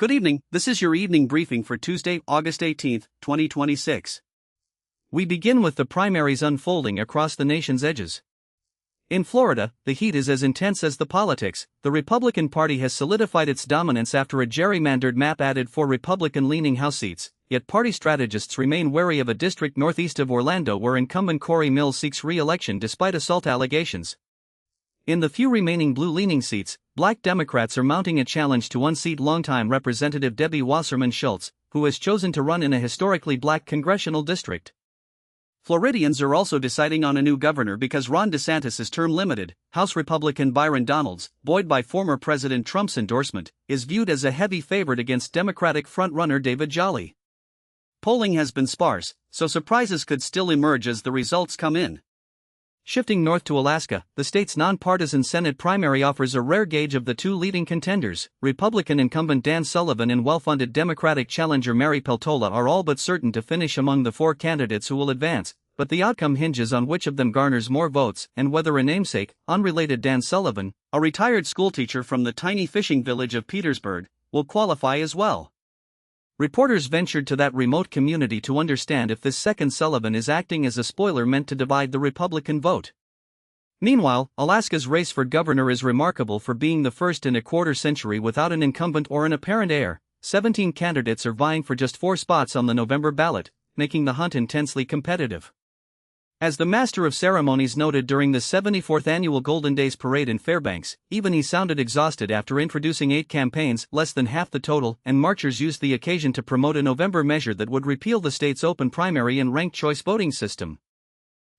Good evening, this is your evening briefing for Tuesday, August 18, 2026. We begin with the primaries unfolding across the nation's edges. In Florida, the heat is as intense as the politics. The Republican Party has solidified its dominance after a gerrymandered map added 4 Republican-leaning House seats, yet party strategists remain wary of a district northeast of Orlando where incumbent Corey Mills seeks re-election despite assault allegations. In the few remaining blue-leaning seats, Black Democrats are mounting a challenge to unseat longtime Representative Debbie Wasserman Schultz, who has chosen to run in a historically black congressional district. Floridians are also deciding on a new governor because Ron DeSantis is term limited. House Republican Byron Donalds, buoyed by former President Trump's endorsement, is viewed as a heavy favorite against Democratic frontrunner David Jolly. Polling has been sparse, so surprises could still emerge as the results come in. Shifting north to Alaska, the state's nonpartisan Senate primary offers a rare gauge of the two leading contenders. Republican incumbent Dan Sullivan and well-funded Democratic challenger Mary Peltola are all but certain to finish among the 4 candidates who will advance, but the outcome hinges on which of them garners more votes and whether a namesake, unrelated Dan Sullivan, a retired schoolteacher from the tiny fishing village of Petersburg, will qualify as well. Reporters ventured to that remote community to understand if this second Sullivan is acting as a spoiler meant to divide the Republican vote. Meanwhile, Alaska's race for governor is remarkable for being the first in a quarter century without an incumbent or an apparent heir. 17 candidates are vying for just 4 spots on the November ballot, making the hunt intensely competitive. As the master of ceremonies noted during the 74th annual Golden Days Parade in Fairbanks, even he sounded exhausted after introducing 8 campaigns, less than half the total, and marchers used the occasion to promote a November measure that would repeal the state's open primary and ranked choice voting system.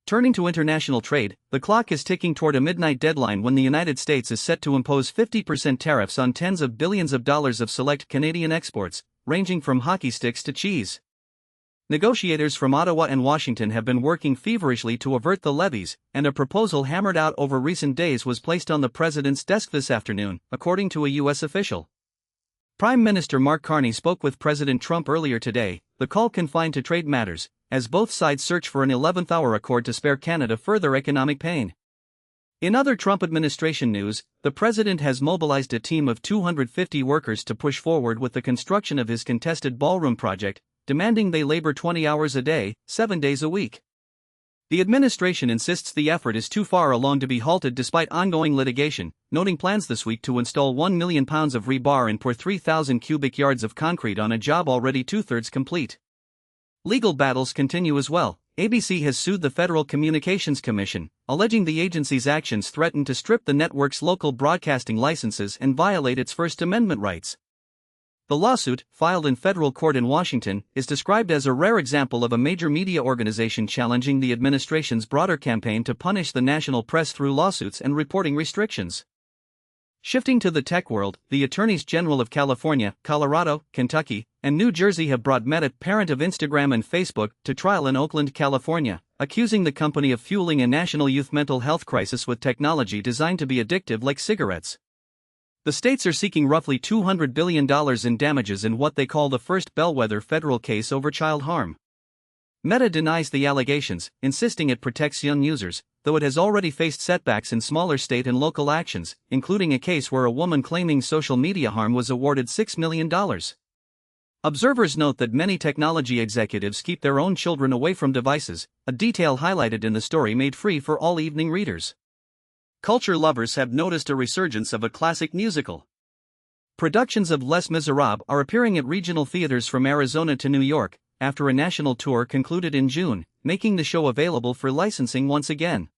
Turning to international trade, the clock is ticking toward a midnight deadline when the United States is set to impose 50% tariffs on tens of billions of dollars of select Canadian exports, ranging from hockey sticks to cheese. Negotiators from Ottawa and Washington have been working feverishly to avert the levies, and a proposal hammered out over recent days was placed on the president's desk this afternoon, according to a U.S. official. Prime Minister Mark Carney spoke with President Trump earlier today, the call confined to trade matters, as both sides search for an 11th-hour accord to spare Canada further economic pain. In other Trump administration news, the president has mobilized a team of 250 workers to push forward with the construction of his contested ballroom project, demanding they labor 20 hours a day, 7 days a week. The administration insists the effort is too far along to be halted despite ongoing litigation, noting plans this week to install 1 million pounds of rebar and pour 3,000 cubic yards of concrete on a job already 2/3 complete. Legal battles continue as well. ABC has sued the Federal Communications Commission, alleging the agency's actions threaten to strip the network's local broadcasting licenses and violate its First Amendment rights. The lawsuit, filed in federal court in Washington, is described as a rare example of a major media organization challenging the administration's broader campaign to punish the national press through lawsuits and reporting restrictions. Shifting to the tech world, the Attorneys General of California, Colorado, Kentucky, and New Jersey have brought Meta, parent of Instagram and Facebook, to trial in Oakland, California, accusing the company of fueling a national youth mental health crisis with technology designed to be addictive like cigarettes. The states are seeking roughly $200 billion in damages in what they call the first bellwether federal case over child harm. Meta denies the allegations, insisting it protects young users, though it has already faced setbacks in smaller state and local actions, including a case where a woman claiming social media harm was awarded $6 million. Observers note that many technology executives keep their own children away from devices, a detail highlighted in the story made free for all evening readers. Culture lovers have noticed a resurgence of a classic musical. Productions of Les Miserables are appearing at regional theaters from Arizona to New York, after a national tour concluded in June, making the show available for licensing once again.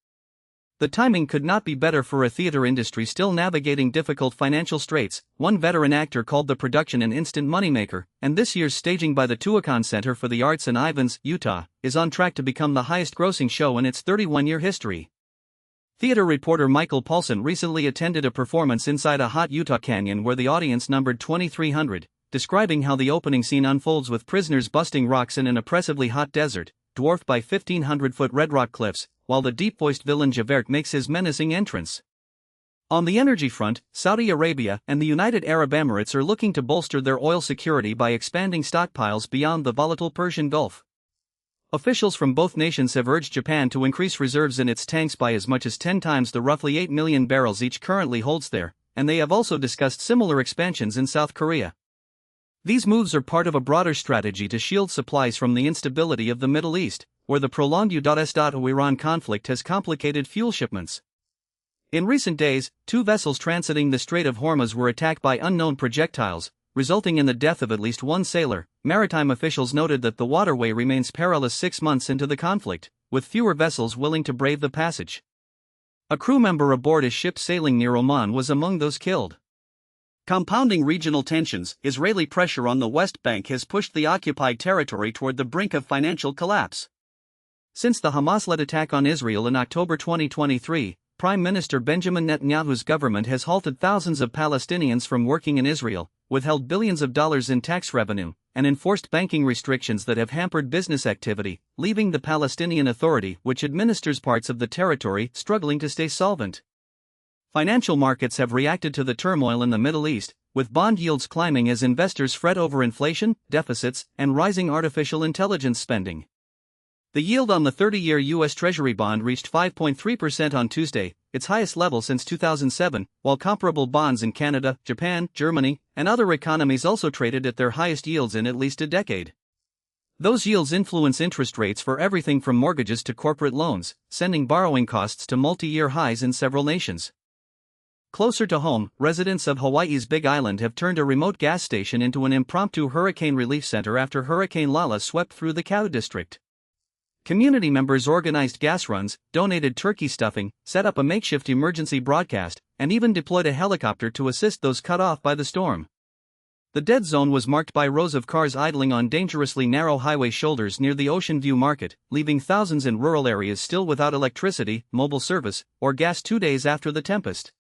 The timing could not be better for a theater industry still navigating difficult financial straits. One veteran actor called the production an instant moneymaker, and this year's staging by the Tuacahn Center for the Arts in Ivins, Utah, is on track to become the highest-grossing show in its 31-year history. Theater reporter Michael Paulson recently attended a performance inside a hot Utah canyon where the audience numbered 2,300, describing how the opening scene unfolds with prisoners busting rocks in an oppressively hot desert, dwarfed by 1,500-foot red rock cliffs, while the deep-voiced villain Javert makes his menacing entrance. On the energy front, Saudi Arabia and the United Arab Emirates are looking to bolster their oil security by expanding stockpiles beyond the volatile Persian Gulf. Officials from both nations have urged Japan to increase reserves in its tanks by as much as 10 times the roughly 8 million barrels each currently holds there, and they have also discussed similar expansions in South Korea. These moves are part of a broader strategy to shield supplies from the instability of the Middle East, where the prolonged U.S.-Iran conflict has complicated fuel shipments. In recent days, 2 vessels transiting the Strait of Hormuz were attacked by unknown projectiles, resulting in the death of at least one sailor. Maritime officials noted that the waterway remains perilous 6 months into the conflict, with fewer vessels willing to brave the passage. A crew member aboard a ship sailing near Oman was among those killed. Compounding regional tensions, Israeli pressure on the West Bank has pushed the occupied territory toward the brink of financial collapse. Since the Hamas-led attack on Israel in October 2023, Prime Minister Benjamin Netanyahu's government has halted thousands of Palestinians from working in Israel, withheld billions of dollars in tax revenue, and enforced banking restrictions that have hampered business activity, leaving the Palestinian Authority, which administers parts of the territory, struggling to stay solvent. Financial markets have reacted to the turmoil in the Middle East, with bond yields climbing as investors fret over inflation, deficits, and rising artificial intelligence spending. The yield on the 30-year U.S. Treasury bond reached 5.3% on Tuesday, its highest level since 2007, while comparable bonds in Canada, Japan, Germany, and other economies also traded at their highest yields in at least a decade. Those yields influence interest rates for everything from mortgages to corporate loans, sending borrowing costs to multi-year highs in several nations. Closer to home, residents of Hawaii's Big Island have turned a remote gas station into an impromptu hurricane relief center after Hurricane Lala swept through the Kau district. Community members organized gas runs, donated turkey stuffing, set up a makeshift emergency broadcast, and even deployed a helicopter to assist those cut off by the storm. The dead zone was marked by rows of cars idling on dangerously narrow highway shoulders near the Ocean View Market, leaving thousands in rural areas still without electricity, mobile service, or gas 2 days after the tempest.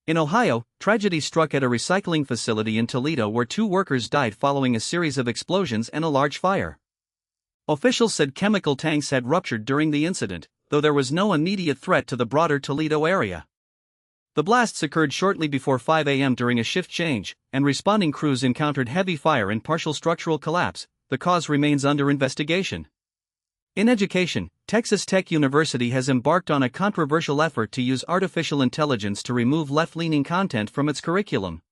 In Ohio, tragedy struck at a recycling facility in Toledo where 2 workers died following a series of explosions and a large fire. Officials said chemical tanks had ruptured during the incident, though there was no immediate threat to the broader Toledo area. The blasts occurred shortly before 5 a.m. during a shift change, and responding crews encountered heavy fire and partial structural collapse. The cause remains under investigation. In education, Texas Tech University has embarked on a controversial effort to use artificial intelligence to remove left-leaning content from its curriculum.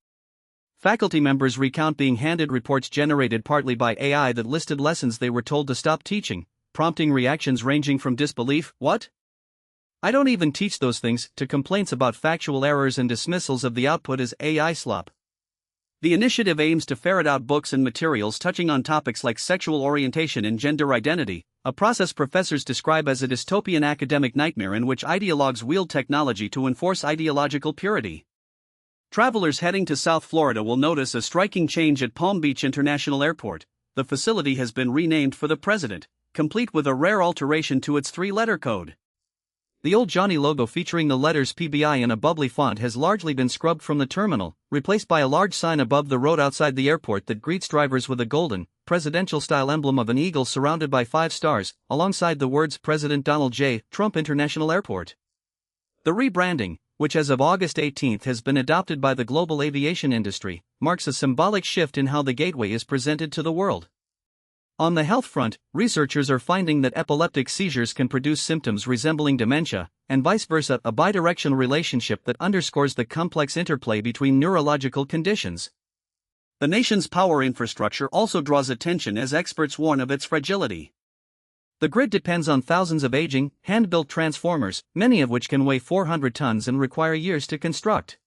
Faculty members recount being handed reports generated partly by AI that listed lessons they were told to stop teaching, prompting reactions ranging from disbelief, "What? I don't even teach those things," to complaints about factual errors and dismissals of the output as AI slop. The initiative aims to ferret out books and materials touching on topics like sexual orientation and gender identity, a process professors describe as a dystopian academic nightmare in which ideologues wield technology to enforce ideological purity. Travelers heading to South Florida will notice a striking change at Palm Beach International Airport. The facility has been renamed for the president, complete with a rare alteration to its 3-letter code. The Old Johnny logo featuring the letters PBI in a bubbly font has largely been scrubbed from the terminal, replaced by a large sign above the road outside the airport that greets drivers with a golden, presidential-style emblem of an eagle surrounded by 5 stars, alongside the words President Donald J. Trump International Airport. The rebranding, which as of August 18 has been adopted by the global aviation industry, marks a symbolic shift in how the gateway is presented to the world. On the health front, researchers are finding that epileptic seizures can produce symptoms resembling dementia, and vice versa, a bidirectional relationship that underscores the complex interplay between neurological conditions. The nation's power infrastructure also draws attention as experts warn of its fragility. The grid depends on thousands of aging, hand-built transformers, many of which can weigh 400 tons and require years to construct.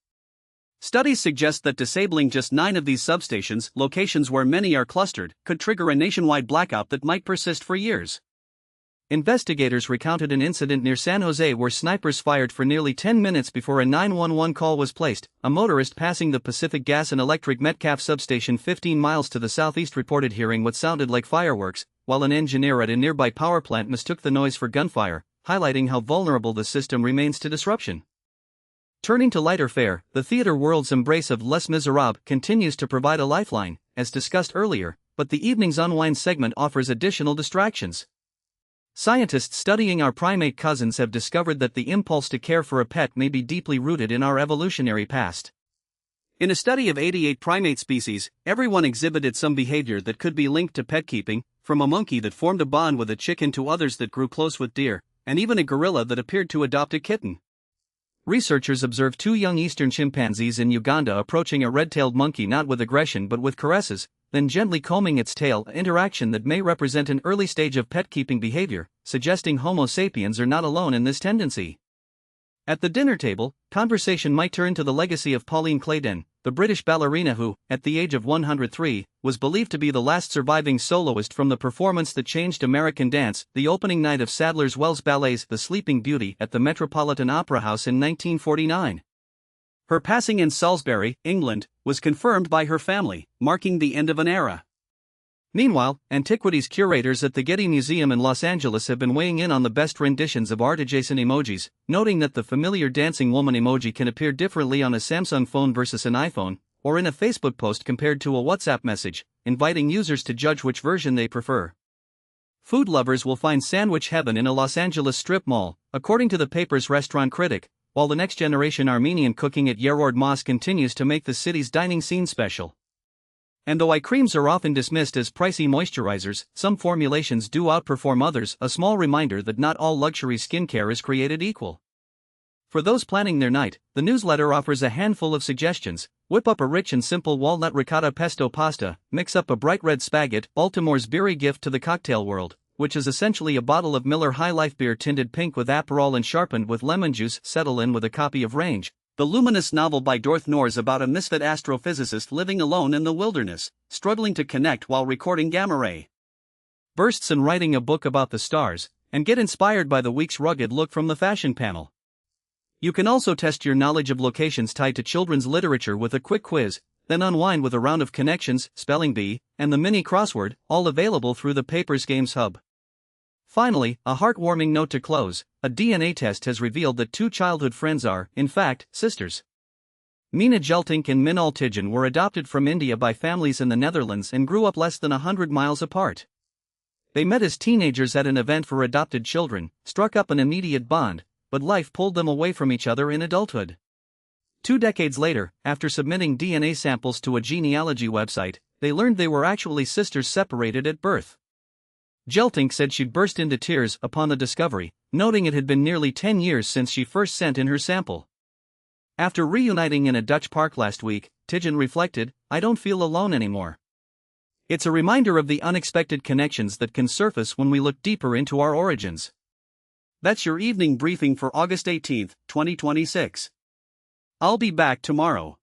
Studies suggest that disabling just 9 of these substations, locations where many are clustered, could trigger a nationwide blackout that might persist for years. Investigators recounted an incident near San Jose where snipers fired for nearly 10 minutes before a 911 call was placed. A motorist passing the Pacific Gas and Electric Metcalf substation 15 miles to the southeast reported hearing what sounded like fireworks, while an engineer at a nearby power plant mistook the noise for gunfire, highlighting how vulnerable the system remains to disruption. Turning to lighter fare, the theater world's embrace of Les Miserables continues to provide a lifeline, as discussed earlier, but the evening's unwind segment offers additional distractions. Scientists studying our primate cousins have discovered that the impulse to care for a pet may be deeply rooted in our evolutionary past. In a study of 88 primate species, everyone exhibited some behavior that could be linked to pet keeping, from a monkey that formed a bond with a chicken to others that grew close with deer, and even a gorilla that appeared to adopt a kitten. Researchers observed 2 young eastern chimpanzees in Uganda approaching a red-tailed monkey not with aggression but with caresses, then gently combing its tail, an interaction that may represent an early stage of pet-keeping behavior, suggesting Homo sapiens are not alone in this tendency. At the dinner table, conversation might turn to the legacy of Pauline Claydon, the British ballerina who, at the age of 103, was believed to be the last surviving soloist from the performance that changed American dance, the opening night of Sadler's Wells Ballet's The Sleeping Beauty at the Metropolitan Opera House in 1949. Her passing in Salisbury, England, was confirmed by her family, marking the end of an era. Meanwhile, antiquities curators at the Getty Museum in Los Angeles have been weighing in on the best renditions of art-adjacent emojis, noting that the familiar dancing woman emoji can appear differently on a Samsung phone versus an iPhone, or in a Facebook post compared to a WhatsApp message, inviting users to judge which version they prefer. Food lovers will find sandwich heaven in a Los Angeles strip mall, according to the paper's restaurant critic, while the next-generation Armenian cooking at Yerord Mosque continues to make the city's dining scene special. And though eye creams are often dismissed as pricey moisturizers, some formulations do outperform others, a small reminder that not all luxury skincare is created equal. For those planning their night, the newsletter offers a handful of suggestions. Whip up a rich and simple walnut ricotta pesto pasta, mix up a bright red spaghett, Baltimore's beery gift to the cocktail world, which is essentially a bottle of Miller High Life beer tinted pink with Aperol and sharpened with lemon juice. Settle in with a copy of Range, the luminous novel by Dorth Nors about a misfit astrophysicist living alone in the wilderness, struggling to connect while recording gamma ray bursts and writing a book about the stars, and get inspired by the week's rugged look from the fashion panel. You can also test your knowledge of locations tied to children's literature with a quick quiz, then unwind with a round of connections, spelling bee, and the mini crossword, all available through the paper's Games Hub. Finally, a heartwarming note to close: a DNA test has revealed that two childhood friends are, in fact, sisters. Mina Geltink and Minal Tidjan were adopted from India by families in the Netherlands and grew up less than 100 miles apart. They met as teenagers at an event for adopted children, struck up an immediate bond, but life pulled them away from each other in adulthood. 2 decades later, after submitting DNA samples to a genealogy website, they learned they were actually sisters separated at birth. Geltink said she'd burst into tears upon the discovery, noting it had been nearly 10 years since she first sent in her sample. After reuniting in a Dutch park last week, Tidjan reflected, "I don't feel alone anymore." It's a reminder of the unexpected connections that can surface when we look deeper into our origins. That's your evening briefing for August 18, 2026. I'll be back tomorrow.